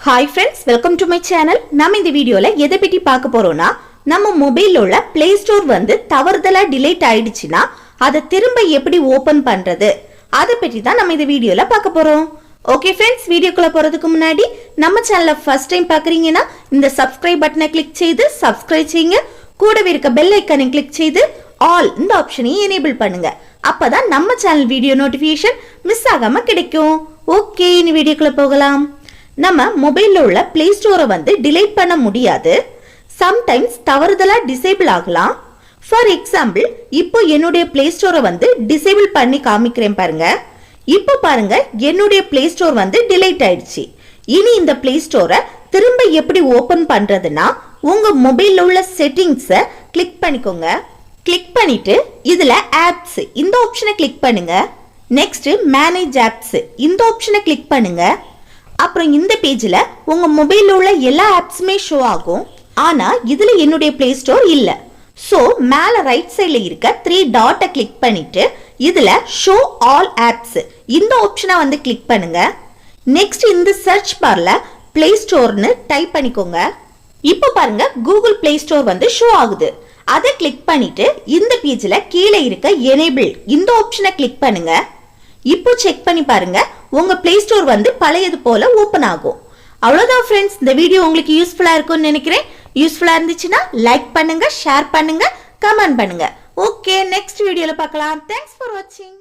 Hi friends, welcome to my channel. நம்ம இந்த வீடியோல எதை பத்தி பார்க்க போறோம்னா நம்ம மொபைல்ல உள்ள Play Store வந்து தவறுதலா delete ஆயிடுச்சுனா அதை திரும்ப எப்படி ஓபன் பண்றது அத பத்தி தான் நம்ம இந்த வீடியோல பார்க்க போறோம். ஓகே फ्रेंड्स, வீடியோக்குள்ள போறதுக்கு முன்னாடி நம்ம சேனலை ஃபர்ஸ்ட் டைம் பார்க்கறீங்கனா இந்த subscribe பட்டனை கிளிக் செய்து subscribe செய்யுங்க. கூடவே இருக்க bell ஐகானை கிளிக் செய்து all இந்த ஆப்ஷனை எனேபிள் பண்ணுங்க. அப்பதான் நம்ம சேனல் வீடியோ நோட்டிஃபிகேஷன் மிஸ் ஆகாம கிடைக்கும். ஓகே, இந்த வீடியோக்குள்ள போகலாம். நம்ம மொபைல்ல உள்ள Play Store வந்து delete பண்ண முடியாது. Sometimes தவறுதலா disable ஆகலாம். For example, இப்போ என்னுடைய Play Store வந்து disable பண்ணி காமிக்கிறேன் பாருங்க. இப்போ பாருங்க, என்னுடைய Play Store வந்து delete ஆயிடுச்சு. இனி இந்த Play Store திரும்ப எப்படி ஓபன் பண்றதுன்னா உங்க மொபைல்ல உள்ள செட்டிங்ஸை கிளிக் பண்ணிக்கோங்க. கிளிக் பண்ணிட்டு இதுல apps இந்த ஆப்ஷனை கிளிக் பண்ணுங்க. நெக்ஸ்ட் manage apps இந்த ஆப்ஷனை கிளிக் பண்ணுங்க. அப்புறம் இந்த பேஜ்ல உங்க மொபைல்ல உள்ள எல்லா ஆப்ஸுமே ஷோ ஆகும். ஆனா இதுல என்னுடைய Play Store இல்ல. சோ மேல ரைட் சைடுல இருக்க 3 டாட்டை கிளிக் பண்ணிட்டு இதுல ஷோ ஆல் ஆப்ஸ் இந்த ஆப்ஷனை வந்து கிளிக் பண்ணுங்க. நெக்ஸ்ட் இந்த சர்ச் பார்ல Play Storeன்னு டைப் பண்ணிக்கோங்க. இப்போ பாருங்க, Google Play Store வந்து ஷோ ஆகுது. அதை கிளிக் பண்ணிட்டு இந்த பேஜ்ல கீழே இருக்க எனேபிள் இந்த ஆப்ஷனை கிளிக் பண்ணுங்க. இப்போ செக் பண்ணி பாருங்க, உங்க Play Store வந்து பழையது போல ஓபன் ஆகும். அவ்வளவுதான் ஃப்ரெண்ட்ஸ், இந்த வீடியோ உங்களுக்கு யூஸ்ஃபுல்லா இருக்கும்னு நினைக்கிறேன். யூஸ்ஃபுல்லா இருந்துச்சுன்னா லைக் பண்ணுங்க, ஷேர் பண்ணுங்க, கமெண்ட் பண்ணுங்க. ஓகே, நெக்ஸ்ட் வீடியோல பார்க்கலாம். தேங்க்ஸ் ஃபார் வாட்சிங்.